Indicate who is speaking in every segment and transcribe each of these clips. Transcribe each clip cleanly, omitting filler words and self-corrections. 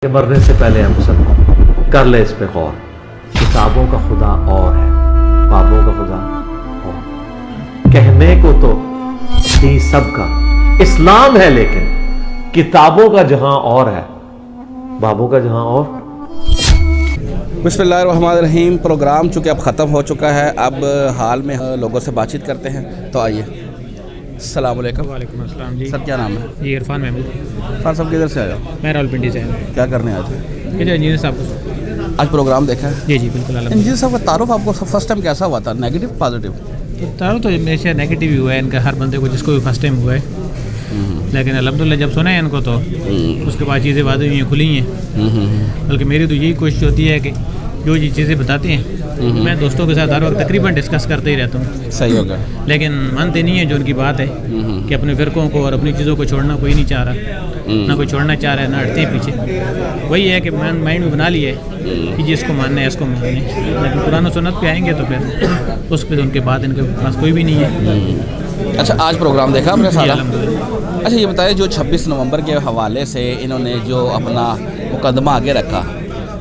Speaker 1: کہ مرنے سے پہلے ہم مسلمان کر لے اس پہ غور. کتابوں کا خدا اور ہے, بابوں کا خدا اور. کہنے کو تو ہی سب کا اسلام ہے, لیکن کتابوں کا جہاں اور ہے, بابوں کا جہاں اور.
Speaker 2: بسم اللہ الرحمن الرحیم. پروگرام چونکہ اب ختم ہو چکا ہے, اب حال میں لوگوں سے بات چیت کرتے ہیں. تو آئیے. السلام علیکم.
Speaker 3: وعلیکم السلام. جی
Speaker 2: سر کیا نام ہے؟
Speaker 3: جی عرفان محمود.
Speaker 2: عرفان صاحب کدھر سے آئے ہو؟
Speaker 3: میں راولپنڈی سے ہوں.
Speaker 2: کیا کرنے آج؟
Speaker 3: یہ جو انجینئر صاحب.
Speaker 2: آج پروگرام دیکھا ہے؟
Speaker 3: جی جی بالکل.
Speaker 2: انجینئر صاحب کا تعارف آپ کو فرسٹ ٹائم کیسا ہوا تھا, نیگیٹو پازیٹیو؟
Speaker 3: تعارف تو ہمیشہ نیگیٹو ہی ہوا ہے ان کا, ہر بندے کو جس کو بھی فرسٹ ٹائم ہوا ہے. لیکن الحمدللہ جب سنا ہے ان کو تو اس کے بعد چیزیں واضح ہوئی ہیں, کھلی ہیں. بلکہ میری تو یہی کوشش ہوتی ہے کہ جو یہ چیزیں بتاتے ہیں میں دوستوں کے ساتھ ہر وقت تقریباً ڈسکس کرتے ہی رہتا ہوں.
Speaker 2: صحیح ہوگا.
Speaker 3: لیکن مانتے نہیں ہیں جو ان کی بات ہے کہ اپنے فرقوں کو اور اپنی چیزوں کو چھوڑنا کوئی نہیں چاہ رہا, نہ کوئی چھوڑنا چاہ رہا ہے, نہ ہٹتے ہیں پیچھے. وہی ہے کہ مائنڈ میں بنا لیا ہے کہ جس کو ماننا ہے اس کو ماننا ہے. لیکن قرآن و سنت پہ آئیں گے تو پھر اس پہ ان کے بعد ان کے پاس کوئی بھی نہیں ہے.
Speaker 2: اچھا, آج پروگرام دیکھا آپ نے سارا؟
Speaker 3: الحمدللہ.
Speaker 2: اچھا یہ بتائیں, جو 26 نومبر کے حوالے سے انہوں نے جو اپنا مقدمہ آگے رکھا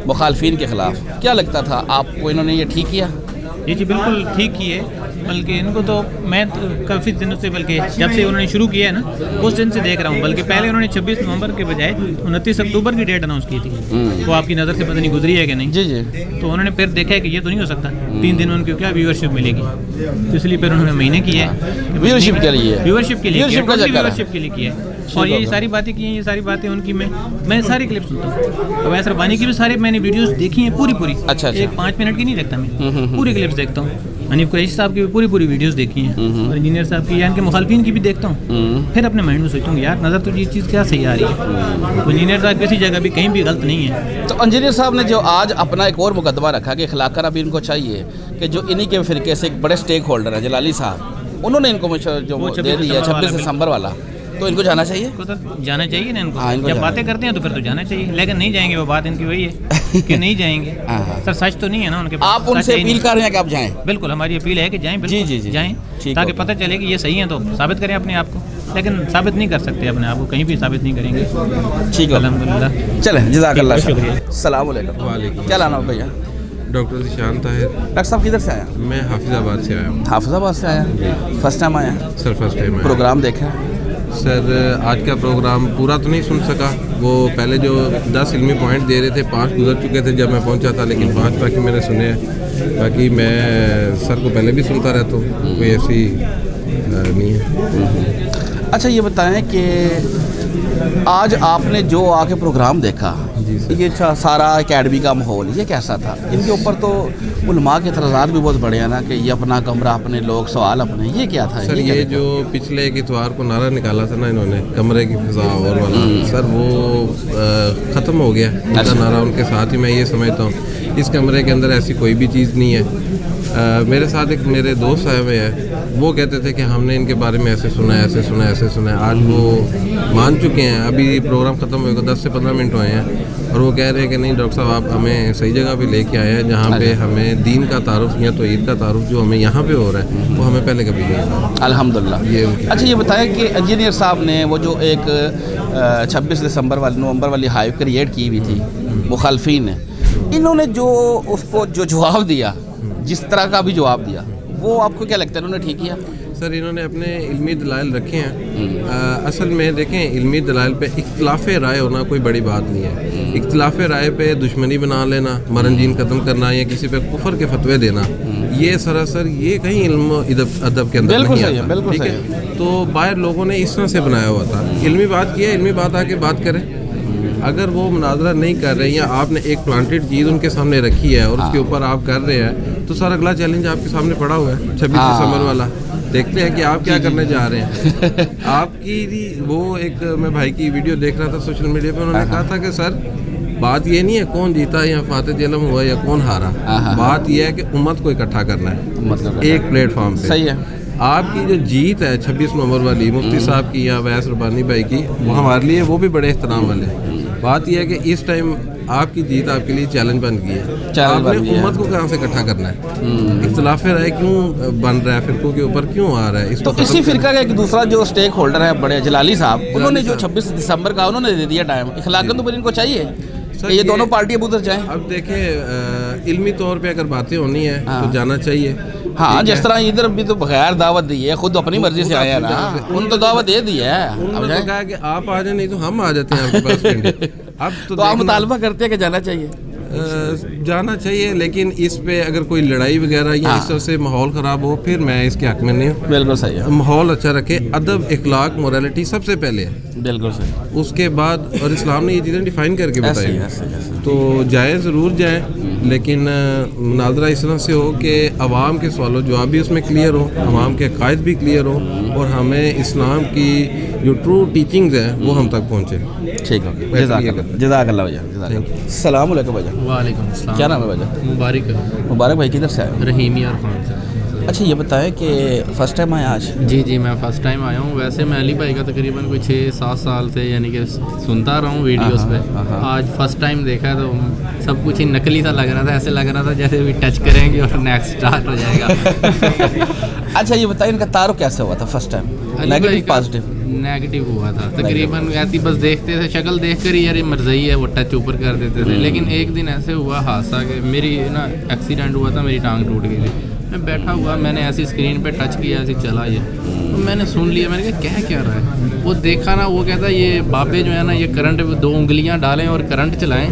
Speaker 2: مخالفین کے خلاف, کیا لگتا تھا آپ کو انہوں نے یہ ٹھیک کیا؟
Speaker 3: جی بالکل ٹھیک کی ہے. بلکہ ان کو تو میں کافی دنوں سے, بلکہ جب سے انہوں نے شروع کیا ہے نا اس دن سے دیکھ رہا ہوں. بلکہ پہلے انہوں نے 26 نومبر کے بجائے 29 اکتوبر کی ڈیٹ اناؤنس کی تھی. وہ آپ کی نظر سے پتہ نہیں گزری ہے کہ نہیں؟
Speaker 2: جی جی.
Speaker 3: تو انہوں نے پھر دیکھا ہے کہ یہ تو نہیں ہو سکتا, 3 دن ان کو کیا ویورشپ ملے گی, تو اس لیے پھر انہوں نے مہینے کی ہے
Speaker 2: ویورشپ کے لیے
Speaker 3: ویورشپ کے لیے کیا ہے. اور یہ ساری باتیں کی ہیں, یہ ساری باتیں ان کی میں ساری کلپ سنتا ہوں. اویس ربانی کی بھی ساری میں نے ویڈیوز دیکھی ہیں پوری.
Speaker 2: اچھا.
Speaker 3: ایک 5 منٹ کی نہیں دیکھتا میں, پوری کلپس دیکھتا ہوں. حنیف قریشی صاحب کی بھی پوری ویڈیوز دیکھی ہیں, اور انجینئر صاحب کی یا ان کے مخالفین کی بھی دیکھتا ہوں. پھر اپنے مائنڈ میں سوچتا ہوں یار نظر تو یہ چیز کیا صحیح آ رہی ہے. تو انجینئر صاحب کسی جگہ بھی کہیں بھی غلط نہیں ہے.
Speaker 2: تو انجینئر صاحب نے جو آج اپنا ایک اور مقدمہ رکھا کہ اخلاق ابھی ان کو چاہیے کہ جو انہی کے فرقے سے ایک بڑے سٹیک ہولڈر ہیں جلالی صاحب, انہوں نے ان کو جو دے دیا 26 دسمبر والا, تو ان کو جانا چاہیے.
Speaker 3: جانا چاہیے نا ان کو, جب باتیں کرتے ہیں تو پھر تو جانا چاہیے. لیکن نہیں جائیں گے, وہ بات ان کی وہی ہے کہ نہیں جائیں گے. سر سچ تو نہیں ہے نا ان کے پاس.
Speaker 2: آپ ان سے اپیل کر رہے ہیں کہ آپ جائیں؟
Speaker 3: بالکل ہماری اپیل ہے کہ جائیں. بالکل جائیں تاکہ پتہ چلے کہ یہ صحیح ہیں تو ثابت کریں اپنے آپ کو. لیکن ثابت نہیں کر سکتے اپنے آپ کو, کہیں بھی ثابت نہیں کریں گے.
Speaker 2: ٹھیک ہے,
Speaker 3: الحمدللہ.
Speaker 2: چلیں, جزاک اللہ.
Speaker 3: شکریہ.
Speaker 2: السلام علیکم.
Speaker 4: وعلیکم.
Speaker 2: کیا لانا ہو بھیا؟
Speaker 4: ڈاکٹر ذیشان طاہر.
Speaker 2: ڈاکٹر صاحب کدھر سے آیا؟
Speaker 4: میں حافظ آباد سے آیا ہوں.
Speaker 2: حافظ آباد سے آیا, فرسٹ ٹائم آیا؟
Speaker 4: سر فرسٹ ٹائم آیا.
Speaker 2: پروگرام دیکھا؟
Speaker 4: سر آج کا پروگرام پورا تو نہیں سن سکا. وہ پہلے جو 10 علمی پوائنٹ دے رہے تھے 5 گزر چکے تھے جب میں پہنچا تھا, لیکن 5 باقی میں نے سنے ہیں. باقی میں سر کو پہلے بھی سنتا رہتا ہوں, کوئی ایسی نہیں ہے.
Speaker 2: اچھا یہ بتائیں کہ آج آپ نے جو آ کے پروگرام دیکھا, یہ سارا اکیڈمی کا ماحول یہ کیسا تھا؟ ان کے اوپر تو علماء کے اعتراضات بھی بہت بڑے ہیں نا کہ یہ اپنا کمرہ اپنے لوگ, سوال اپنے, یہ کیا تھا؟
Speaker 4: سر یہ جو پچھلے ایک اتوار کو نعرہ نکالا تھا نا انہوں نے, کمرے کی فضا اور والا, سر وہ ختم ہو گیا ان کا نعرہ. ان کے ساتھ ہی میں یہ سمجھتا ہوں اس کمرے کے اندر ایسی کوئی بھی چیز نہیں ہے. میرے ساتھ ایک میرے دوست آئے ہوئے ہیں, وہ کہتے تھے کہ ہم نے ان کے بارے میں ایسے سنا ہے. آج وہ مان چکے ہیں, ابھی پروگرام ختم ہوئے گا 10 سے 15 منٹ ہوئے ہیں, اور وہ کہہ رہے ہیں کہ نہیں ڈاکٹر صاحب آپ ہمیں صحیح جگہ پہ لے کے آئے ہیں جہاں پہ ہمیں دین کا تعارف یا توحید کا تعارف جو ہمیں یہاں پہ ہو رہا ہے وہ ہمیں پہلے کبھی نہیں ہوا. الحمدللہ.
Speaker 2: اچھا یہ بتائیں کہ انجینئر صاحب نے وہ جو ایک 26 نومبر والی ہائپ کریٹ کی ہوئی تھی مخالفین نے, انہوں نے جو اس کو جو جواب دیا, جس طرح کا بھی جواب دیا, وہ آپ کو کیا لگتا ہے انہوں نے ٹھیک کیا؟
Speaker 4: سر انہوں نے اپنے علمی دلائل رکھے ہیں. اصل میں دیکھیں علمی دلائل پہ اختلاف رائے ہونا کوئی بڑی بات نہیں ہے. اختلاف رائے پہ دشمنی بنا لینا, مرن جین ختم کرنا, یا کسی پہ کفر کے فتوے دینا, یہ سراسر یہ کہیں علم و ادب کے اندر نہیں آتا. ٹھیک ہے, تو باہر لوگوں نے اس طرح سے بنایا ہوا تھا. علمی بات کی ہے, علمی بات آ کے بات کریں. اگر وہ مناظرہ نہیں کر رہے یا آپ نے ایک پلانٹیڈ چیز ان کے سامنے رکھی ہے اور اس کے اوپر آپ کر رہے ہیں, تو سر اگلا چیلنج آپ کے سامنے پڑا ہوا ہے 26 دسمبر والا. دیکھتے ہیں کہ آپ کیا کرنے جا رہے ہیں. آپ کی وہ ایک میں بھائی کی ویڈیو دیکھ رہا تھا سوشل میڈیا پہ, انہوں نے کہا تھا کہ سر بات یہ نہیں ہے کون جیتا یا فاتح جلم ہوا یا کون ہارا, بات یہ ہے کہ امت کو اکٹھا کرنا ہے ایک پلیٹ فارم پہ. صحیح ہے. آپ کی جو جیت ہے 26 نومبر والی مفتی صاحب کی یا اویس ربانی بھائی کی, وہ ہمارے لیے وہ بھی بڑے احترام والے ہیں. بات یہ ہے کہ اس ٹائم آپ کی جیت آپ کے لیے چیلنج بن گئی ہے. آپ نے امت کو کہاں سے اکٹھا کرنا ہے؟ اختلاف رائے کیوں بن رہا ہے, فرقوں کے اوپر کیوں آ رہا ہے؟
Speaker 2: تو اسی فرقہ کا ایک دوسرا جو سٹیک ہولڈر ہے بڑے جلالی صاحب, انہوں نے جو 26 دسمبر کا انہوں نے دے دیا ٹائم, اخلاقاً تو ان کو چاہیے.
Speaker 4: सर,
Speaker 2: ये दोनों पार्टी अब उधर जाएं?
Speaker 4: अब देखें इल्मी तौर पे अगर बातें होनी है तो जाना चाहिए।
Speaker 2: हाँ, जिस तरह इधर भी तो बगैर दावत दी है, खुद अपनी मर्जी से आया ना, उन तो दावत दे दी है।
Speaker 4: उन्होंने तो कहा कि आप आ जाए, नहीं तो हम आ जाते हैं आपके पास कैंडी। अब
Speaker 2: तो आप मुतालबा करते हैं कि जाना चाहिए?
Speaker 4: जाना चाहिए, लेकिन इस पे अगर कोई लड़ाई वगैरह या इस तरह से माहौल ख़राब हो फिर मैं इसके हक में नहीं हूँ।
Speaker 2: बिल्कुल सही है।
Speaker 4: माहौल अच्छा रखे, अदब इखलाक मोरालिटी सबसे पहले है,
Speaker 2: बिल्कुल सही।
Speaker 4: उसके बाद, और इस्लाम ने ये चीज़ें डिफाइन करके
Speaker 2: ऐसे ही,
Speaker 4: बताई।
Speaker 2: ऐसे ही, ऐसे ही।
Speaker 4: तो जाए ज़रूर जाए, लेकिन मुनाजरा इस तरह से हो कि अवाम के सवाल जवाब भी उसमें क्लियर हो, अवाम के अकायद भी क्लियर हो, और हमें इस्लाम की जो ट्रू टीचिंग्स हैं वो हम तक पहुँचे।
Speaker 2: ठीक है, जज़ाकल्लाह भैया। अस्सलाम वालेकुम भैया।
Speaker 5: वालेकुम अस्सलाम।
Speaker 2: क्या नाम है भैया?
Speaker 5: मुबारक
Speaker 2: भाई, किधर से आए?
Speaker 5: रहीम यार खान से।
Speaker 2: अच्छा, ये बताएं कि फर्स्ट टाइम आए आज?
Speaker 5: जी, मैं फ़र्स्ट टाइम आया हूँ। वैसे मैं अली भाई का तकरीबन कोई 6-7 साल से यानी कि सुनता रहा हूँ वीडियोस पे। आज फर्स्ट टाइम देखा तो सब कुछ ही नकली सा लग रहा था, ऐसे लग रहा था जैसे भी टच करेंगे और नेक्स्ट स्टार्ट हो जाएगा।
Speaker 2: अच्छा, ये बताइए इनका तारुफ कैसे हुआ था first time? Negative positive?
Speaker 5: Negative हुआ था तकरीबन। ऐसी बस देखते थे, शक्ल देख कर ही यार ये मर्ज़ई है, वो टच ऊपर कर देते थे। लेकिन एक दिन ऐसे हुआ हादसा कि मेरी ना एक्सीडेंट हुआ था, मेरी टांग टूट गई थी। मैं बैठा हुआ, मैंने ऐसी स्क्रीन पे टच किया, ऐसी चला ये, तो मैंने सुन लिया। मैंने कहा क्या रहा है? वो देखा ना, वो कहता ये बाबे जो है ना, ये करंट 2 उंगलियां डालें और करंट चलाएं,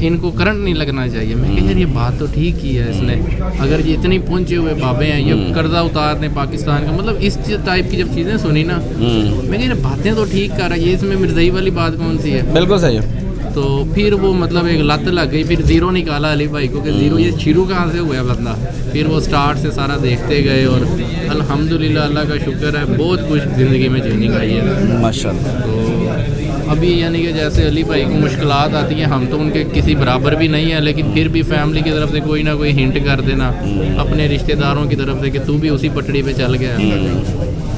Speaker 5: इनको करंट नहीं लगना चाहिए। मैं कहा यार ये बात तो ठीक ही है इसने, अगर ये इतनी पहुंचे हुए बाबे हैं, ये कर्जा उतारने पाकिस्तान का, मतलब इस टाइप की जब चीज़ें सुनी ना, मैं कह बातें तो ठीक कर रहा है, ये इसमें मिर्ज़ाई वाली बात कौन सी है?
Speaker 2: बिल्कुल सही है।
Speaker 5: तो फिर वो मतलब एक लत लग गई, फिर ज़ीरो निकाला अली भाई को कि ज़ीरो ये शुरू कहाँ से हुआ बंदा। फिर वो स्टार्ट से सारा देखते गए और अल्हम्दुलिल्लाह अल्लाह का शुक्र है बहुत कुछ ज़िंदगी में चेंजिंग आई है
Speaker 2: माशाल्लाह।
Speaker 5: तो अभी यानी कि जैसे अली भाई को मुश्किलात आती हैं, हम तो उनके किसी बराबर भी नहीं है, लेकिन फिर भी फैमिली की तरफ से कोई ना कोई हिंट कर देना, अपने रिश्तेदारों की तरफ से कि तू भी उसी पटड़ी पे चल गया,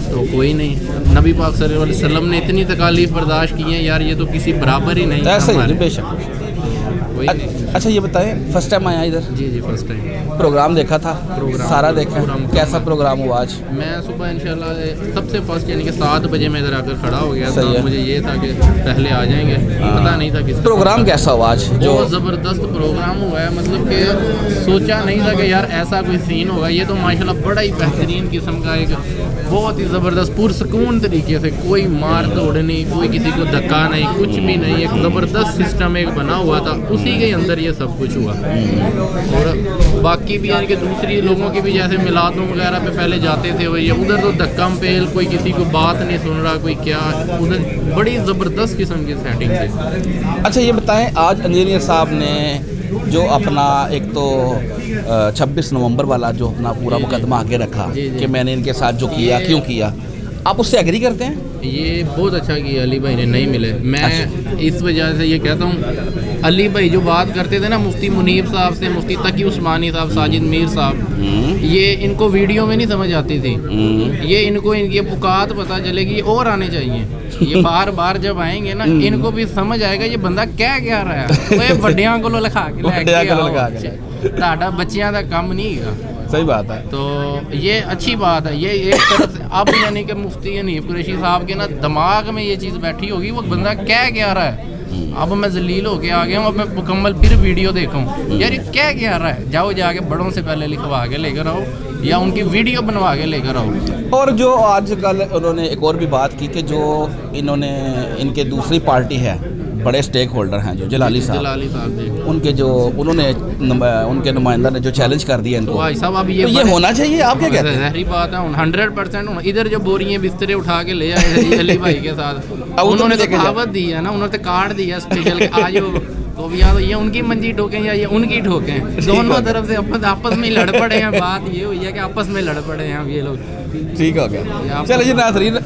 Speaker 5: तो कोई नहीं। नबी पाक सल्लल्लाहु अलैहि वसल्लम ने इतनी तकालीफ बर्दाश्त की हैं यार, ये तो किसी बराबर ही नहीं है हमारे।
Speaker 2: बेशक।
Speaker 5: कोई नहीं।
Speaker 2: अच्छा, ये बताएं फर्स्ट टाइम आया इधर?
Speaker 5: जी, फर्स्ट टाइम।
Speaker 2: प्रोग्राम देखा था? सारा देखा? कैसा
Speaker 5: प्रोग्राम
Speaker 2: प्रोग्राम हुआ आज?
Speaker 5: मैं सुबह इंशाल्लाह सबसे फर्स्ट यानी कि 7 बजे मैं इधर आकर खड़ा हो गया था।
Speaker 2: है।
Speaker 5: मुझे ये था कि पहले आ जाएंगे, पता नहीं था किस
Speaker 2: प्रोग्राम कैसा हुआ आज? जो
Speaker 5: बहुत ज़बरदस्त प्रोग्राम हुआ है, मतलब कि सोचा नहीं था कि यार ऐसा कोई सीन होगा। ये तो माशाल्लाह बड़ा ही बेहतरीन किस्म का एक बहुत ही ज़बरदस्त पुरसकून तरीके से, कोई मार तोड़ नहीं, कोई किसी को धक्का नहीं, कुछ भी नहीं, एक ज़बरदस्त सिस्टम एक बना हुआ था, उसी के अंदर ये सब कुछ हुआ। और बाकी भी यानी कि दूसरी लोगों की भी जैसे मिलादों वगैरह पे पहले जाते थे वही, उधर तो धक्का पेल, कोई किसी को बात नहीं सुन रहा, कोई क्या, उधर बड़ी ज़बरदस्त किस्म की सेटिंग थी।
Speaker 2: अच्छा, ये बताएं आज इंजीनियर साहब ने जो अपना एक तो 26 नवंबर वाला जो अपना पूरा मुकदमा आगे रखा कि मैंने इनके साथ जो किया, क्यों किया, आप उससे एग्री करते हैं?
Speaker 5: ये बहुत अच्छा किया अली भाई ने, नहीं मिले। मैं इस वजह से ये कहता हूँ, अली भाई जो बात करते थे ना मुफ्ती मुनीब साहब से, मुफ्ती तकी उस्मानी साहब, साजिद मीर साहब, ये इनको वीडियो में नहीं समझ आती थी। ये इनको इनकी पुकार पता चलेगी और आने चाहिए। ये बार बार जब आएंगे ना, इनको भी समझ आएगा ये बंदा क्या कह रहा है। वो ਵੱਡਿਆਂ ਕੋਲੋਂ ਲਿਖਾ ਕੇ ਲੈ ਕੇ ਆਓ, ਤੁਹਾਡਾ ਬੱਚਿਆਂ ਦਾ ਕੰਮ ਨਹੀਂ ਹੈਗਾ।
Speaker 2: सही बात है।
Speaker 5: तो ये अच्छी बात है। ये एक तरफ से अब यानी कि मुफ्ती हनीफ कुरैशी साहब के ना दिमाग में ये चीज़ बैठी होगी, वो बंदा क्या कह रहा है। अब मैं जलील होके आ गया हूँ, अब मैं मुकम्मल फिर वीडियो देखा हूँ, यार ये क्या कह रहा है। जाओ जाके बड़ों से पहले लिखवा के लेकर आओ या उनकी वीडियो बनवा के लेकर आओ।
Speaker 2: और जो आजकल उन्होंने एक और भी बात की कि जो इन्होंने इनके दूसरी पार्टी है, बड़े स्टेक होल्डर हैं जो जलाली साहब
Speaker 5: जी,
Speaker 2: उनके जो उन्होंने उनके नुमाइंदा ने जो चैलेंज कर दिया इनको,
Speaker 5: तो भाई साहब अब
Speaker 2: तो ये होना चाहिए। आप क्या कहते हैं?
Speaker 5: ज़ाहिर बात है 100% इधर जो बोरियां बिस्तरे उठा के ले आए अली भाई के साथ, उन्होंने तो दावत दी है ना, उन्होंने तो कार्ड दिया स्पेशल आज, तो भी या तो ये उनकी मंजी ठोकें या ये उनकी ठोकें, दोनों तरफ से आपस में लड़ पड़े हैं। बात ये हुई है कि आपस में लड़ पड़े हैं अब ये लोग।
Speaker 2: ठीक हो गया। चलिए जी नाज़रीन,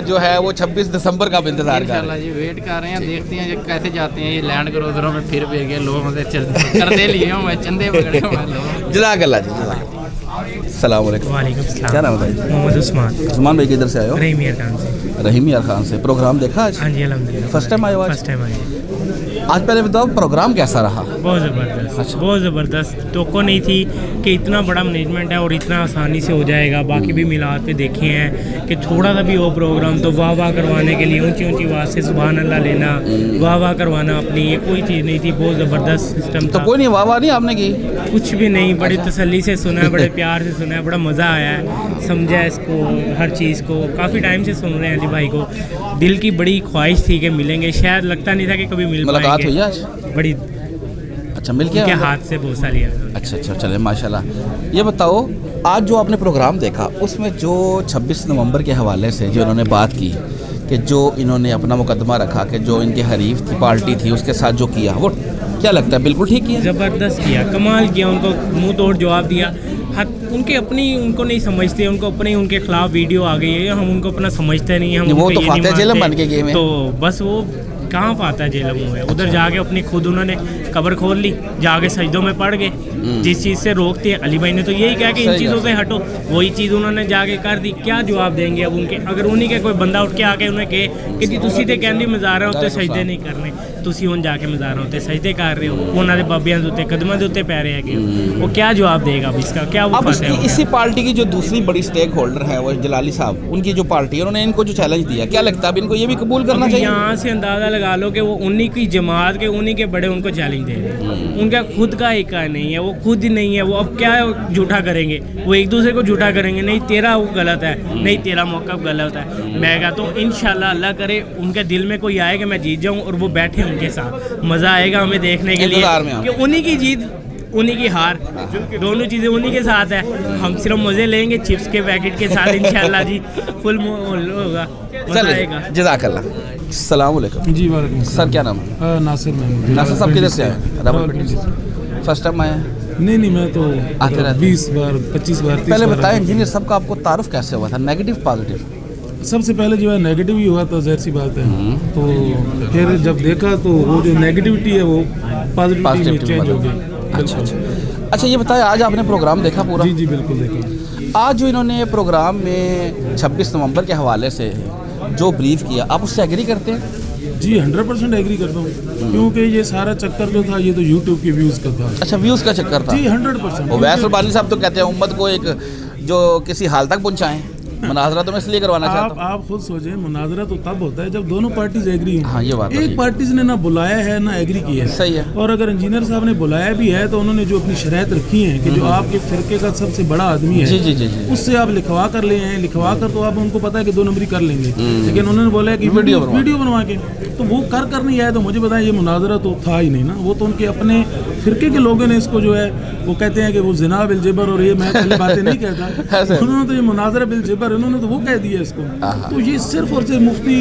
Speaker 2: जो है वो 26 दिसंबर का इंतजार कर रहे हैं
Speaker 5: जी, वेट कर रहे हैं, देखते हैं ये कैसे जाते हैं। ये लैंड क्रूजरों में फिर भी गए लोगों से करते लिए हुए चंदे पकड़े हुए लोग।
Speaker 2: जज़ाकल्लाह जी, जज़ाकल्लाह। अस्सलाम वालेकुम।
Speaker 6: वालेकुम सलाम।
Speaker 2: क्या नाम है भाई?
Speaker 6: मोहम्मद उस्मान।
Speaker 2: उस्मान भाई किधर से आए हो?
Speaker 6: रहीम यार खान से।
Speaker 2: रहीम यार खान से। प्रोग्राम देखा आज?
Speaker 6: हाँ जी अल्हम्दुलिल्लाह।
Speaker 2: फर्स्ट टाइम आए हो आज?
Speaker 6: फर्स्ट टाइम आए।
Speaker 2: आज पहले बताओ प्रोग्राम कैसा रहा?
Speaker 3: बहुत ज़बरदस्त, बहुत ज़बरदस्त। तो नहीं थी कि इतना बड़ा मैनेजमेंट है और इतना आसानी से हो जाएगा। बाकी भी मिलाद पे देखे हैं कि थोड़ा सा भी हो प्रोग्राम तो वाह वाह करवाने के लिए ऊंची ऊंची आवाज़ से सुभान अल्लाह लेना, वाह वाह करवाना अपनी, ये कोई चीज़ नहीं थी। बहुत ज़बरदस्त सिस्टम
Speaker 2: तो
Speaker 3: था।
Speaker 2: कोई नहीं वाह वाह नहीं आपने की?
Speaker 3: कुछ भी नहीं, बड़ी तसल्ली से सुना है, बड़े प्यार से सुना है, बड़ा मज़ा आया है, समझा है इसको, हर चीज़ को। काफ़ी टाइम से सुन रहे हैं अली भाई को, दिल की बड़ी ख्वाहिश थी कि मिलेंगे, शायद लगता नहीं था कि कभी मिल
Speaker 2: मुलाकात
Speaker 3: पाएंगे।
Speaker 2: हुई आज?
Speaker 3: बड़ी
Speaker 2: अच्छा, मिल के
Speaker 3: उनके हाथ से बोसा लिया।
Speaker 2: अच्छा अच्छा, चले माशाल्लाह। ये बताओ आज जो आपने प्रोग्राम देखा उसमें जो 26 नवंबर के हवाले से जो इन्होंने बात की कि जो इन्होंने अपना मुकदमा रखा कि जो इनके हरीफ थी पार्टी थी उसके साथ जो किया, वो क्या लगता है? बिल्कुल ठीक किया,
Speaker 3: ज़बरदस्त किया, कमाल किया। उनको मुंह तोड़ जवाब दिया। उनके अपनी उनको नहीं समझते, उनको अपने उनके खिलाफ वीडियो आ गई है, हम उनको अपना समझते नहीं, हम
Speaker 2: वो
Speaker 3: उनको
Speaker 2: तो
Speaker 3: ये नहीं
Speaker 2: फातेह जेलम
Speaker 3: मानते।
Speaker 2: बन के गए हैं।
Speaker 3: तो बस वो कहाँ फातेह जेलम हुए, उधर जाके अपनी खुद उन्होंने कब्र खोल ली, जाके सजदों में पड़ गए। जिस चीज़ से रोकते हैं, अली भाई ने तो यही कहा कि इन चीज़ों से हटो, वही चीज़ उन्होंने जाके कर दी। क्या जवाब देंगे अब उनके? अगर उन्हीं के कोई बंदा उठ के आके उन्हें कहे कि जी तुसी ते कहंदी मज़ारा उत्ते सजदे नहीं करने, तुसी हुण जाके मज़ारा उत्ते सजदे कर रहे हो, उन्होंने बाबियां दे उत्ते कदमां दे उत्ते पै रहे हैगे, वो क्या जवाब देगा अब इसका? क्या वो
Speaker 2: अब
Speaker 3: फातेह होगा?
Speaker 2: इसी पार्टी की जो दूसरी बड़ी स्टेक होल्डर है वो जलाली साहब, उनकी जो पार्टी है उन्होंने इनको जो चैलेंज दिया, क्या लगता है अब इनको ये भी कबूल करना
Speaker 3: अब
Speaker 2: चाहिए?
Speaker 3: यहाँ से अंदाज़ा लगा लो कि वो उन्हीं की जमात के, उन्हीं के बड़े उनको चैलेंज दे रहे हैं। उनका खुद का एक का नहीं है, वो खुद ही नहीं है, वो अब क्या झूठा करेंगे? वो एक दूसरे को झूठा करेंगे, नहीं तेरा वो गलत है, नहीं तेरा मौका गलत है। मैं कहता हूँ इंशाल्लाह अल्लाह करे उनके दिल में कोई आए कि मैं जीत जाऊँ और वो बैठे उनके साथ, मज़ा आएगा हमें देखने के लिए
Speaker 2: इंतज़ार में हम।
Speaker 3: कि उन्हीं की जीत उन्हीं की हार, दोनों चीज़ें उन्हीं के साथ है। हम सिर्फ मज़े लेंगे चिप्स के पैकेट के साथ, इंशाल्लाह जी फुल होगा, मज़ा आएगा।
Speaker 2: जज़ाकल्लाह। अस्सलाम वालेकुम।
Speaker 6: जी वालेकुम
Speaker 2: सर क्या नाम है?
Speaker 6: नासिर महमूद।
Speaker 2: नासिर साहब किधर से आए? रावलपिंडी से। फर्स्ट टाइम आए?
Speaker 6: नहीं मैं तो
Speaker 2: आते रहते?
Speaker 6: 20 बार 25 बार 30
Speaker 2: पहले
Speaker 6: बार
Speaker 2: बताएं
Speaker 6: आया।
Speaker 2: इंजीनियर साहब का आपको तारुफ कैसे हुआ था, नेगेटिव पॉजिटिव?
Speaker 6: सबसे पहले जो है नेगेटिव ही हुआ तो जाहिर सी बात है, तो फिर जब देखा तो वो जो नेगेटिविटी है वो पॉजिटिविटी में चेंज हो गई।
Speaker 2: अच्छा अच्छा अच्छा, ये बताएं आज आपने प्रोग्राम देखा पूरा?
Speaker 6: जी जी बिल्कुल देखा।
Speaker 2: आज जो इन्होंने प्रोग्राम में 26 नवंबर के हवाले से जो ब्रीफ किया, आप उससे एग्री करते हैं?
Speaker 6: जी 100% एग्री करता हूँ, क्योंकि ये सारा चक्कर जो था ये तो यूट्यूब के व्यूज़ का था।
Speaker 2: अच्छा, व्यूज़ का चक्कर था?
Speaker 6: जी 100%।
Speaker 2: वो वैस रब्बानी साहब तो कहते हैं उम्मत को एक जो किसी हाल तक पहुँचाएं, मुनाजरा तो मैं इसलिए करवाना चाहता हूँ।
Speaker 6: आप खुद सोचें, मुनाजरा तो तब होता है जब दोनों पार्टीज एग्री हों।
Speaker 2: हाँ, ये बात तो
Speaker 6: एक
Speaker 2: ठीक।
Speaker 6: पार्टीज ने ना बुलाया है ना एग्री किया है।
Speaker 2: सही है।
Speaker 6: और अगर इंजीनियर साहब ने बुलाया भी है तो उन्होंने जो अपनी शराइत रखी है कि जो आपके फिरके का सबसे बड़ा आदमी है,
Speaker 2: जी जी जी जी,
Speaker 6: उससे आप लिखवा कर ले हैं, लिखवा कर तो आप उनको पता है कि 2 नंबरी कर लेंगे, लेकिन उन्होंने बोला है कि
Speaker 2: वीडियो
Speaker 6: बनवा के, तो वो कर नहीं आए तो मुझे बताएं ये मुनाजरा तो था ही नहीं ना। वो तो उनके अपने फिरके के लोगों ने इसको जो है वो कहते हैं कि वो जिना बिल जिबर, और ये मैं खाली बातें नहीं कहता, उन्होंने तो ये मुनाजरा बिल जिबर उन्होंने तो वो कह दिया इसको। तो ये सिर्फ और सिर्फ मुफ्ती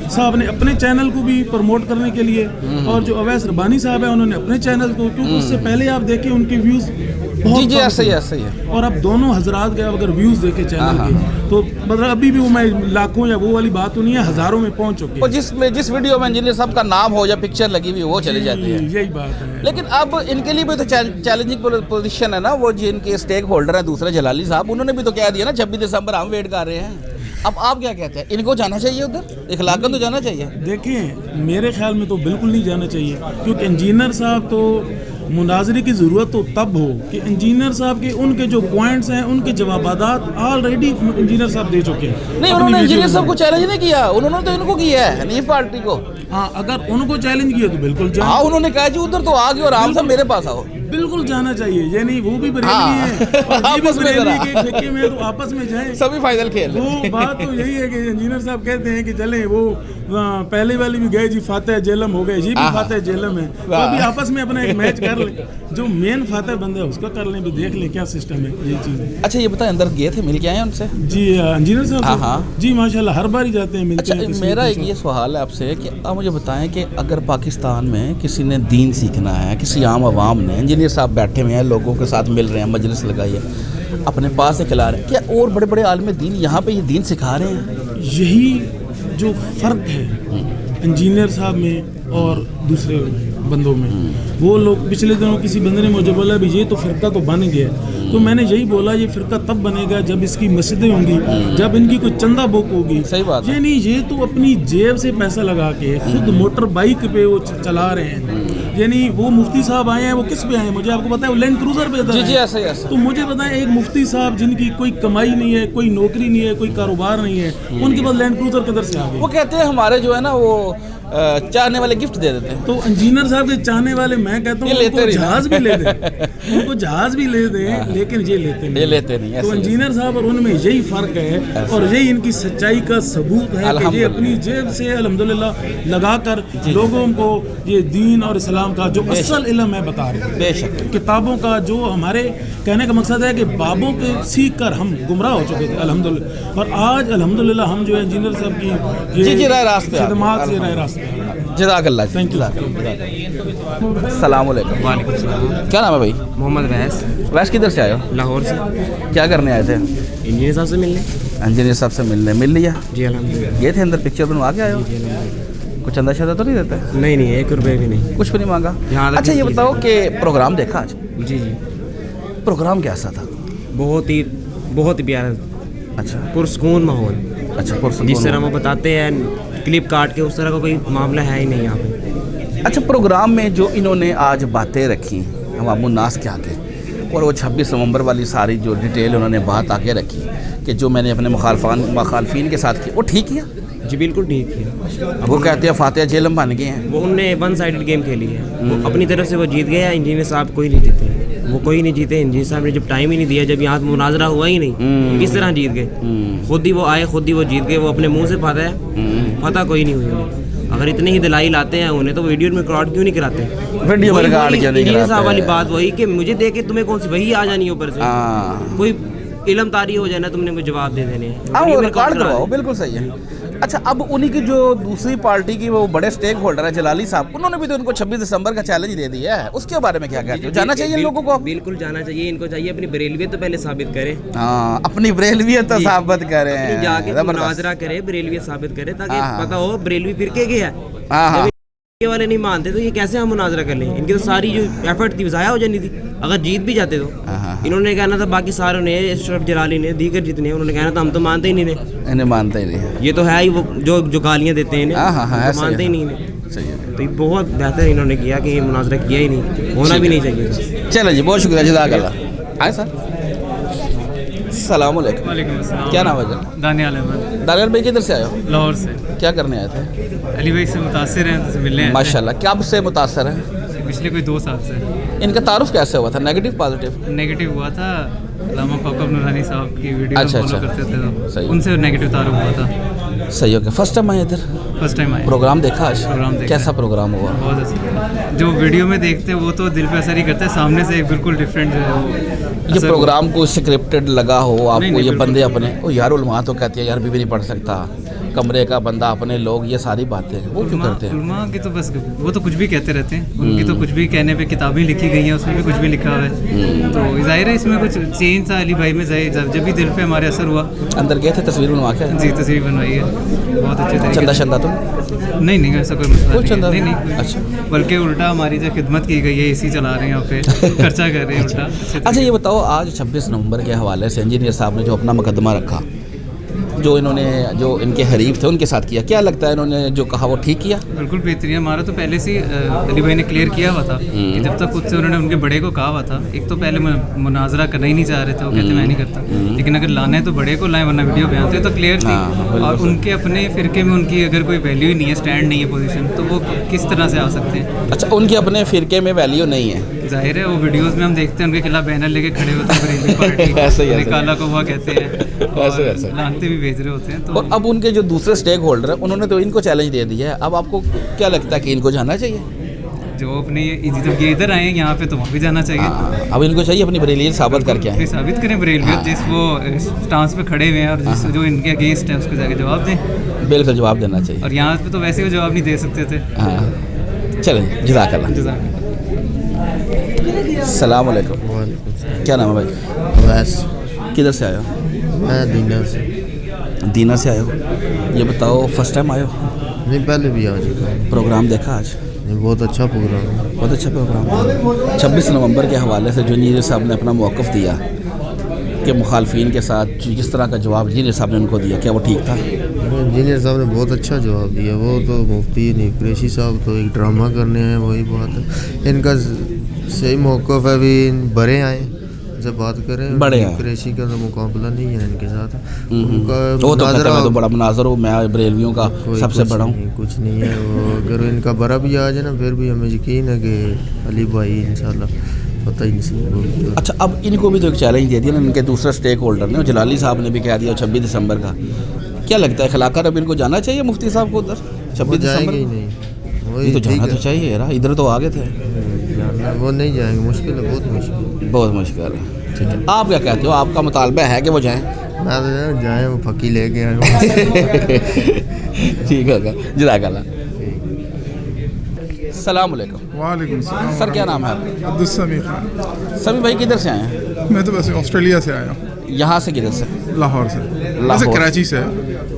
Speaker 6: साहब ने अपने चैनल को भी प्रमोट करने के लिए, और जो अवैस रब्बानी साहब है उन्होंने अपने चैनल को, क्योंकि उससे पहले आप देखिए उनके व्यूज़
Speaker 2: जी जी ऐसे ही है।
Speaker 6: और अब दोनों हजरात के अगर व्यूज़ देखे चैनल के तो मतलब अभी भी वो मैं लाखों या वो वाली बात तो नहीं है, हज़ारों में पहुंच चुके
Speaker 2: और जिस वीडियो में इंजीनियर साहब का नाम हो या पिक्चर लगी हुई वो चली जाती है,
Speaker 6: यही बात है।
Speaker 2: लेकिन अब इनके लिए भी तो चैलेंजिंग पोजीशन है ना। वो जिनके स्टेक होल्डर है दूसरे जलाली साहब, उन्होंने भी तो कह दिया ना 26 दिसंबर हम वेट कर रहे हैं। अब आप क्या कहते हैं, इनको जाना चाहिए उधर? इखलाकन तो जाना चाहिए।
Speaker 6: देखिए मेरे ख्याल में तो बिल्कुल नहीं जाना चाहिए, क्योंकि इंजीनियर साहब तो मुनाजरे की ज़रूरत तो तब हो कि इंजीनियर साहब के उनके जो पॉइंट्स हैं उनके जवाबात ऑलरेडी इंजीनियर साहब दे चुके हैं।
Speaker 2: नहीं, उन्होंने इंजीनियर साहब को चैलेंज नहीं किया, उन्होंने तो इनको किया है, हनीफ पार्टी को।
Speaker 6: हाँ, अगर उनको चैलेंज किया तो बिल्कुल जाए।
Speaker 2: हाँ, उन्होंने कहा जी उधर तो आ गए और आराम से मेरे पास आओ।
Speaker 6: बिल्कुल जाना चाहिए, ये नहीं वो भी बरेली
Speaker 2: हाँ।
Speaker 6: है और ये भी
Speaker 2: आपस में
Speaker 6: बरेली
Speaker 2: जरा।
Speaker 6: के ठेके में, तो आपस में जाएं।
Speaker 2: सभी फाइनल खेल।
Speaker 6: वो बात तो यही है कि इंजीनियर साहब कहते हैं कि चलें, वो पहले वाली भी गए जी फातेह जेलम हो गए, ये भी फातेह जेलम है, तो अभी आपस में अपना एक मैच कर लें, जो मेन फातेह बंदा है उसका कर लें, भी देख लें क्या सिस्टम है ये चीज़।
Speaker 2: अच्छा, ये बताएं अंदर गए थे, मिल के आए उनसे?
Speaker 6: जी इंजीनियर साहब
Speaker 2: हाँ।
Speaker 6: जी माशाल्लाह हर बार ही जाते हैं, मिलते
Speaker 2: अच्छा,
Speaker 6: हैं।
Speaker 2: मेरा एक ये सवाल है आपसे कि आप मुझे बताएं कि अगर पाकिस्तान में किसी ने दीन सीखना है, किसी आम आवाम ने, इंजीनियर साहब बैठे हुए हैं, लोगों के साथ मिल रहे हैं, मजलिस लगाई है, अपने पास से खिला रहे हैं, क्या और बड़े बड़े आलिम दीन यहाँ पे ये दीन सिखा रहे हैं?
Speaker 6: यही जो फ़र्क है इंजीनियर साहब में और दूसरे बंदों में। वो लोग पिछले दिनों किसी बंदे ने मुझे बोला भी ये तो फ़िरका तो बन गया, तो मैंने यही बोला ये फ़िरका तब बनेगा जब इसकी मस्जिदें होंगी, जब इनकी कोई चंदा बुक होगी।
Speaker 2: सही बात है।
Speaker 6: ये नहीं, ये तो अपनी जेब से पैसा लगा के खुद मोटर बाइक पे वो चला रहे हैं। यानी वो मुफ्ती साहब आए हैं, वो किस पे आए हैं मुझे आपको पता है, वो लैंड क्रूजर पे
Speaker 2: जी जी ऐसे ही ऐसे।
Speaker 6: तो मुझे बताएं, एक मुफ्ती साहब जिनकी कोई कमाई नहीं है, कोई नौकरी नहीं है, कोई कारोबार नहीं है, उनके पास लैंड क्रूजर किधर से आ गए?
Speaker 2: वो कहते हैं हमारे जो है ना वो चाहने वाले गिफ्ट दे देते हैं।
Speaker 6: तो इंजीनियर साहब के चाहने वाले मैं कहता हूँ उनको जहाज भी ले दें, उनको जहाज भी ले दें, लेकिन ये लेते नहीं,
Speaker 2: ये लेते नहीं।
Speaker 6: तो इंजीनियर साहब और उनमें यही फ़र्क है, और यही इनकी सच्चाई का सबूत है कि ये अपनी जेब से अल्हम्दुलिल्लाह लगाकर लोगों को ये दीन और इस्लाम का जो असल इल्म है बता रहे हैं।
Speaker 2: बेशक
Speaker 6: किताबों का जो हमारे कहने का मकसद है कि बाबों के सीख कर हम गुमराह हो चुके थे अल्हम्दुलिल्लाह, और आज अल्हम्दुलिल्लाह हम जो है इंजीनियर साहब की
Speaker 2: जी राह रास्ते
Speaker 6: खिदमात से राह रास्ते।
Speaker 2: जज़ाकल्लाह।
Speaker 6: Thank you.
Speaker 2: अस्सलाम वालेकुम।
Speaker 7: वालेकुम सलाम।
Speaker 2: क्या नाम है भाई?
Speaker 7: मोहम्मद वैस,
Speaker 2: वैस किधर से आए हो?
Speaker 7: लाहौर से।
Speaker 2: क्या करने आए थे?
Speaker 7: इंजीनियर साहब से मिलने।
Speaker 2: इंजीनियर साहब से मिलने मिल लिया?
Speaker 7: जी अल्हम्दुलिल्लाह।
Speaker 2: गए थे अंदर पिक्चर बनवा के आए हो? कुछ चंदा शंदा तो नहीं देते?
Speaker 7: नहीं नहीं, 1 रुपये भी नहीं।
Speaker 2: कुछ भी नहीं मांगा?
Speaker 7: यहाँ तक
Speaker 2: अच्छा ये
Speaker 7: नहीं
Speaker 2: बताओ कि प्रोग्राम देखा आज?
Speaker 7: जी जी,
Speaker 2: प्रोग्राम कैसा था?
Speaker 7: बहुत ही प्यारा,
Speaker 2: अच्छा
Speaker 7: पुरसकून माहौल।
Speaker 2: अच्छा पुरसकून।
Speaker 7: जिस तरह वो बताते हैं क्लिप काट के, उस तरह का कोई मामला है ही नहीं यहाँ पे।
Speaker 2: अच्छा प्रोग्राम में जो इन्होंने आज बातें रखी अवामुन्नास के आगे, और वो 26 नवंबर वाली सारी जो डिटेल उन्होंने बात आगे रखी कि जो मैंने अपने मुखालफिन के साथ की, वो ठीक किया?
Speaker 7: जी बिल्कुल ठीक है।
Speaker 2: वो कहते हैं फातिहा जेलम बन गए हैं।
Speaker 7: वो उनने 1 साइडेड गेम खेली है, वो अपनी तरफ से वो जीत गए हैं। इंजीनियर साहब कोई नहीं जीते, वो कोई नहीं जीते। इंजीनियर साहब ने जब टाइम ही नहीं दिया, जब यहाँ मुनाजरा हुआ ही नहीं, किस तरह जीत गए? खुद ही वो आए, खुद ही वो जीत गए। वो अपने मुंह से पता है, पता कोई नहीं हुई उन्हें। अगर इतने ही दिलाई लाते हैं उन्हें, तो वीडियो में रिकॉर्ड क्यों नहीं कराते?
Speaker 2: वीडियो में रिकॉर्ड क्यों नहीं
Speaker 7: इंजीनियर साहब वाली
Speaker 2: कराते?
Speaker 7: बात वही कि मुझे देख के तुम्हें कौन सी वही आ जानी ऊपर से, कोई इल्म तारी हो जाए ना, तुमने मुझे जवाब दे देने हैं।
Speaker 2: हाँ वो रिकॉर्ड करवाओ, बिल्कुल सही है। अच्छा अब उन्हीं की जो दूसरी पार्टी की वो बड़े स्टेक होल्डर है जलाली साहब, उन्होंने भी तो उनको 26 दिसंबर का चैलेंज दे दिया है, उसके बारे में क्या कहते हो? जाना चाहिए इन लोगों को?
Speaker 7: बिल्कुल जाना चाहिए, इनको चाहिए अपनी बरेलवियत तो पहले साबित करें।
Speaker 2: हाँ अपनी बरेलवियत तो साबित करें,
Speaker 7: अपनी जाके मुनाजरा करे, बरेलवियत साबित करे, ताकि पता हो बरेलवी फिरके के है।
Speaker 2: हाँ
Speaker 7: ये वाले नहीं मानते तो ये कैसे हम मुनाजरा कर लें? इनकी तो सारी जो एफर्ट थी ज़ाया हो जानी थी अगर जीत भी जाते तो। इन्होंने कहना था, बाकी सारों ने, अशरफ जलाली ने, दीगर जितने हैं, उन्होंने कहना था हम तो मानते ही नहीं,
Speaker 2: इन्हें मानते ही नहीं।
Speaker 7: ये तो है ही वो जो गालियाँ देते हैं इन्हें, तो मानते ही नहीं।
Speaker 2: सही है।
Speaker 7: तो ये बहुत बेहतर इन्होंने किया कि ये मुनाजरा किया ही नहीं, होना भी नहीं चाहिए।
Speaker 2: चलो जी बहुत शुक्रिया, जज़ाकल्लाह। आए सर, अस्सलाम वालेकुम।
Speaker 3: वालेकुम अस्सलाम।
Speaker 2: क्या नाम है सर?
Speaker 3: दानियाल अहमद।
Speaker 2: दानियाल भाई किधर से आए हो?
Speaker 3: लाहौर से।
Speaker 2: क्या करने आए थे?
Speaker 3: अली भाई से मुतासिर हैं, तो मिलने आए थे।
Speaker 2: माशाल्लाह, कब से मुतासर हैं?
Speaker 3: पिछले कोई 2 साल से।
Speaker 2: इनका तारुफ कैसे हुआ था, नेगेटिव पॉजिटिव?
Speaker 3: नेगेटिव हुआ था, अल्लामा कौकब नूरानी साहब की वीडियो
Speaker 2: अच्छा,
Speaker 3: फॉलो
Speaker 2: अच्छा।
Speaker 3: करते थे, तो
Speaker 2: सही।
Speaker 3: उनसे नेगेटिव तारुफ हुआ था।
Speaker 2: सही हो गया। फर्स्ट टाइम आए इधर?
Speaker 3: फर्स्ट टाइम आए।
Speaker 2: प्रोग्राम देखा आज?
Speaker 3: प्रोग्राम देखा।
Speaker 2: कैसा प्रोग्राम हुआ?
Speaker 3: बहुत अच्छा। जो वीडियो में देखते हैं वो तो दिल पे असर ही करता है, सामने से एक बिल्कुल डिफरेंट जो है वो
Speaker 2: ये
Speaker 3: असर
Speaker 2: प्रोग्राम को स्क्रिप्टेड लगा हो आपको?
Speaker 3: नहीं,
Speaker 2: ये
Speaker 3: बिल्कुल
Speaker 2: बंदे अपने ओ यार उलमा तो कहती है यार बीवी नहीं पढ़ सकता, कमरे का बंदा, अपने लोग, ये सारी बातें वो क्यों करते हैं?
Speaker 3: उलमा की तो बस वो तो कुछ भी कहते रहते हैं, उनकी तो कुछ भी कहने पे किताबें लिखी गई हैं, उसमें भी कुछ भी लिखा हुआ है। तो ज़ाहिर है इसमें कुछ चेंज था अली भाई में, जब भी दिल पे हमारे असर हुआ।
Speaker 2: अंदर गए थे तस्वीर बनवा के?
Speaker 3: जी तस्वीर बनवाई है बहुत अच्छे तरीके
Speaker 2: चंदा
Speaker 3: से।
Speaker 2: शंदा तो
Speaker 3: नहीं ऐसा कोई मसला
Speaker 2: कोई
Speaker 3: नहीं
Speaker 2: चंदा
Speaker 3: है। नहीं
Speaker 2: अच्छा।
Speaker 3: बल्कि उल्टा हमारी जो खिदमत की गई है, एसी चला रहे हैं यहाँ पे, खर्चा कर रहे हैं उल्टा।
Speaker 2: अच्छा ये बताओ, आज 26 नवंबर के हवाले से इंजीनियर साहब ने जो अपना मुकदमा रखा, जो इन्होंने जो इनके हरीफ थे उनके साथ किया, क्या लगता है इन्होंने जो कहा वो ठीक किया?
Speaker 3: बिल्कुल बेहतरीन। हमारा तो पहले से ही अली भाई ने क्लियर किया हुआ था कि जब तक खुद से उन्होंने उनके बड़े को कहा हुआ था, एक तो पहले मुनाजरा करना ही नहीं चाह रहे थे, वो कहते मैं नहीं करता, लेकिन अगर लाना है तो बड़े को लाएं वरना वीडियो पे आते, तो क्लियर थी। और उनके अपने फ़िरके में उनकी अगर कोई वैल्यू ही नहीं है, स्टैंड नहीं है, पोजीशन, तो वो किस तरह से आ सकते हैं?
Speaker 2: अच्छा उनके अपने फ़िरके में वैल्यू नहीं है?
Speaker 3: जाहिर है वो वीडियोस में हम देखते हैं उनके खिलाफ बैनर लेके खड़े होते हैं, बरेली पार्टी
Speaker 2: ऐसे ही
Speaker 3: निकाला को हुआ कहते हैं,
Speaker 2: ऐसे।
Speaker 3: लानते भी भेज रहे होते हैं। तो
Speaker 2: और अब उनके जो दूसरे स्टेक होल्डर हैं उन्होंने तो इनको चैलेंज दे दिया है, अब आपको क्या लगता है कि इनको जाना चाहिए?
Speaker 3: जो अपने जब ये इधर आए हैं यहाँ पे तो वहाँ भी जाना चाहिए।
Speaker 2: अब इनको चाहिए अपनी बरेलियत साबित करके आए।
Speaker 3: फिर साबित करें बरेलियत, जिस वो स्टांस पे खड़े हुए हैं और जिस जो इनके अगेंस्ट है उसको जाके जवाब दें।
Speaker 2: बिल्कुल जवाब देना चाहिए।
Speaker 3: और यहाँ पे तो वैसे वो जवाब नहीं दे सकते थे।
Speaker 2: हाँ चलें, जज़ाकल्लाह। अस्सलाम वालेकुम। क्या नाम है भाई?
Speaker 8: वैस।
Speaker 2: किधर से आए हो?
Speaker 8: मैं दीना से।
Speaker 2: दीना से आए हो। ये बताओ फर्स्ट टाइम आए हो?
Speaker 8: नहीं पहले भी आ चुका हूँ।
Speaker 2: प्रोग्राम देखा आज?
Speaker 8: بہت اچھا پروگرام ہے.
Speaker 2: بہت اچھا پروگرام ہے. 26 نومبر کے حوالے سے جو انجینئر صاحب نے اپنا موقف دیا کہ مخالفین کے ساتھ جس طرح کا جواب انجینئر صاحب نے ان کو دیا، کیا وہ ٹھیک تھا؟
Speaker 8: انجینئر صاحب نے بہت اچھا جواب دیا. وہ تو مفتی نہیں، قریشی صاحب تو ایک ڈرامہ کرنے ہیں، وہی بات ہے. ان کا صحیح موقف ہے، ابھی بڑے آئیں سے بات کریں.
Speaker 2: بڑے آئیں،
Speaker 8: قریشی کا تو مقابلہ نہیں ہے ان کے ساتھ. ان کا
Speaker 2: وہ تو کہتے ہیں میں تو بڑا مناظر ہوں، میں بریلویوں کا سب سے بڑا ہوں.
Speaker 8: کچھ نہیں ہے. وہ اگر ان کا بڑا بھی آ جائے نا پھر بھی ہمیں یقین ہے کہ علی بھائی انشاءاللہ پتہ ہی نہیں.
Speaker 2: اچھا، اب ان کو بھی تو ایک چیلنج دے دیا نا ان کے دوسرے اسٹیک ہولڈر نے، جلالی صاحب نے بھی کہہ دیا 26 دسمبر کا. کیا لگتا ہے خلاقہ اب ان کو جانا چاہیے مفتی صاحب کو ادھر 26 دسمبر؟ یہ تو جانا تو چاہیے یار، ادھر تو آگے تھے.
Speaker 8: وہ نہیں جائیں گے، مشکل ہے، بہت مشکل،
Speaker 2: بہت مشکل ہے. ٹھیک ہے، آپ کیا کہتے ہو؟ آپ کا مطالبہ ہے کہ وہ جائیں؟
Speaker 8: میں تو جائیں، وہ پھکی لے کے آئے.
Speaker 2: ٹھیک ہوگا، جزاک اللہ. السلام علیکم.
Speaker 9: وعلیکم السلام.
Speaker 2: سر کیا نام ہے آپ؟
Speaker 9: عبدالسمیع خان.
Speaker 2: سمی بھائی کدھر سے آئے ہیں؟
Speaker 9: میں تو ویسے آسٹریلیا سے آیا ہوں.
Speaker 2: یہاں سے کدھر سے؟
Speaker 9: لاہور سے. ویسے کراچی سے.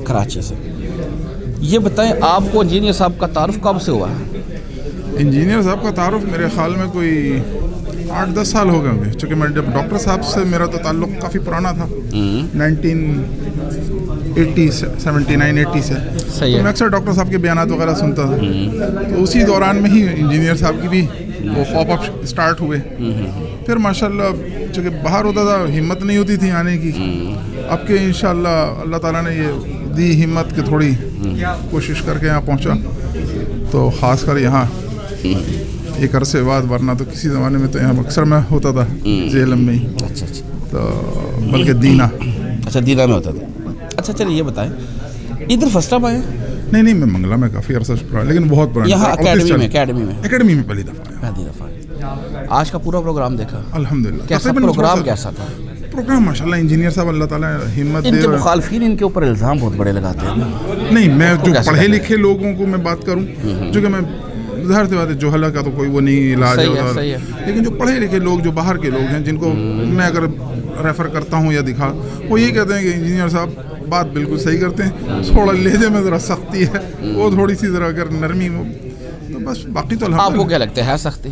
Speaker 2: کراچی سے. یہ بتائیں آپ کو انجینئر صاحب کا تعارف کب سے ہوا ہے؟
Speaker 9: انجینئر صاحب کا تعارف میرے خیال میں کوئی 8-10 سال ہو گئے ہوں گے، چونکہ میں جب ڈاکٹر صاحب سے میرا تو تعلق کافی پرانا تھا، 1979-80 سے. تو میں اکثر ڈاکٹر صاحب کے بیانات وغیرہ سنتا تھا. تو اسی دوران میں ہی انجینئر صاحب کی بھی وہ خواب اپ اسٹارٹ ہوئے. پھر ماشاءاللہ چونکہ باہر ہوتا تھا، ہمت نہیں ہوتی تھی آنے کی. اب کہ انشاءاللہ اللہ تعالیٰ نے یہ دی ہمت کہ تھوڑی کوشش کر کے یہاں پہنچا. تو خاص کر یہاں ایک عرصے بعد، ورنہ تو کسی زمانے میں تو یہاں اکثر میں ہوتا تھا جیلم میں ہی.
Speaker 2: اچھا اچھا.
Speaker 9: تو بلکہ دینا.
Speaker 2: اچھا، دینا میں ہوتا تھا. اچھا چلیے یہ بتائیں ادھر فرسٹ ٹائم آئے؟
Speaker 9: نہیں، میں منگلا میں کافی عرصہ پڑھا، لیکن بہت پرانا.
Speaker 2: یہاں
Speaker 9: اکیڈمی میں پہلی دفعہ.
Speaker 2: آج کا پورا پروگرام دیکھا
Speaker 9: الحمدللہ.
Speaker 2: کیسا پروگرام کیسا تھا؟
Speaker 9: پروگرام ماشاءاللہ انجینئر صاحب اللہ تعالیٰ ہمت دے.
Speaker 2: ان کے مخالفین ان کے اوپر الزام بہت بڑے لگاتے ہیں.
Speaker 9: نہیں، میں جو پڑھے لکھے لوگوں کو میں بات کروں، جو کہ میں ظاہر سی بات ہے جوہلا کا تو کوئی وہ نہیں علاج ہے، لیکن جو پڑھے لکھے لوگ، جو باہر کے لوگ ہیں، جن کو میں اگر ریفر کرتا ہوں یا دکھا، وہ یہ کہتے ہیں کہ انجینئر صاحب بات بالکل صحیح کرتے ہیں. تھوڑا لہجے میں ذرا سختی ہے، وہ تھوڑی سی ذرا اگر نرمی ہو تو بس. باقی تو
Speaker 2: آپ کو کیا لگتا ہے سختی؟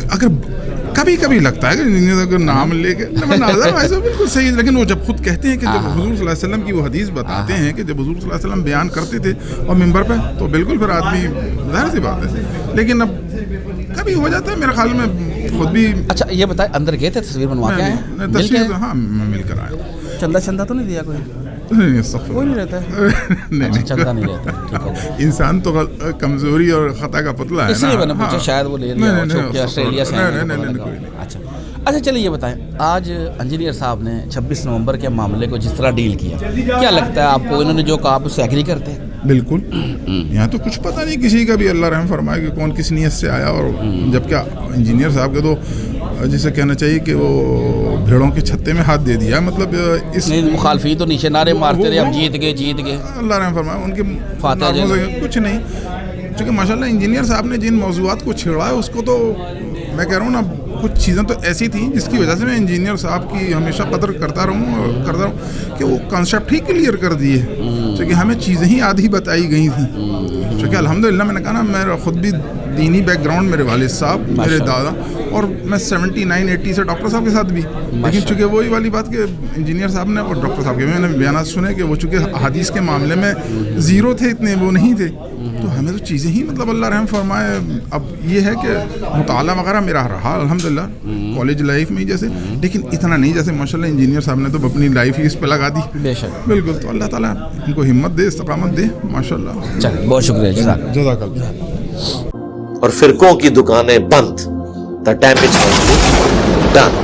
Speaker 9: اگر کبھی کبھی لگتا ہے کہ اگر نام لے کے مناظر ویسے بالکل صحیح، لیکن وہ جب خود کہتے ہیں کہ جب حضور صلی اللہ علیہ وسلم کی وہ حدیث بتاتے ہیں کہ جب حضور صلی اللہ علیہ وسلم بیان کرتے تھے اور ممبر پہ، تو بالکل پھر آدمی ظاہر سی بات ہے. لیکن اب کبھی ہو جاتا ہے میرے خیال میں خود بھی.
Speaker 2: اچھا یہ بتائیں اندر گئے تھے تصویر بنوا کے آئے؟
Speaker 9: تصویر ہاں میں مل کر آیا ہوں.
Speaker 2: چندہ تو نہیں دیا کوئی؟ کوئی نہیں رہتا ہے. چندہ نہیں رہتا.
Speaker 9: انسان تو کمزوری اور خطا کا پتلا ہے،
Speaker 2: اس لیے میں نے پوچھا شاید وہ لے لیا آسٹریلیا سے. اچھا اچھا چلیے یہ بتائیں آج انجینئر صاحب نے 26 نومبر کے معاملے کو جس طرح ڈیل کیا، کیا لگتا ہے آپ کو انہوں نے جو کہا آپ اس سے ایگری کرتے ہیں؟
Speaker 9: بالکل. یہاں تو کچھ پتہ نہیں کسی کا بھی، اللہ رحم فرمائے کہ کون کس نیت سے آیا. اور جب کیا انجینئر صاحب کے تو جسے کہنا چاہیے کہ وہ بھیڑوں کے چھتے میں ہاتھ دے دیا. مطلب اس
Speaker 2: مخالفین تو نیچے نعرے مارتے رہے، ہم جیت گئے.
Speaker 9: اللہ رحم فرمائے ان کے کچھ نہیں. چونکہ ماشاءاللہ انجینئر صاحب نے جن موضوعات کو چھیڑا ہے اس کو تو میں کہہ رہا ہوں نا، کچھ چیزیں تو ایسی تھیں جس کی وجہ سے میں انجینئر صاحب کی ہمیشہ قدر کرتا رہوں کہ وہ کنسیپٹ ہی کلیئر کر دیے. چونکہ ہمیں چیزیں ہی آدھی بتائی گئی تھیں. چونکہ الحمدللہ میں نے کہا نا، میرا خود بھی دینی بیک گراؤنڈ، میرے والد صاحب، میرے دادا، اور میں 79-80 سے ڈاکٹر صاحب کے ساتھ بھی. لیکن چونکہ وہی والی بات کہ انجینئر صاحب نے اور ڈاکٹر صاحب کے میں نے بیانات سنے کہ وہ چونکہ حدیث کے معاملے میں زیرو تھے، اتنے وہ نہیں تھے. تو ہمیں تو چیزیں ہی مطلب اللہ رحم فرمائے. اب یہ ہے کہ مطالعہ وغیرہ میرا رہا الحمدللہ کالج لائف میں ہی جیسے، لیکن اتنا نہیں جیسے ماشاءاللہ انجینئر صاحب نے تو اپنی لائف ہی اس پہ لگا دی. بے شک بالکل. تو اللہ تعالیٰ ان کو ہمت دے، استقامت دے ماشاءاللہ.
Speaker 2: چلیے بہت شکریہ.
Speaker 9: جزاک اللہ.
Speaker 1: اور فرقوں کی دکانیں بند. The damage has been done.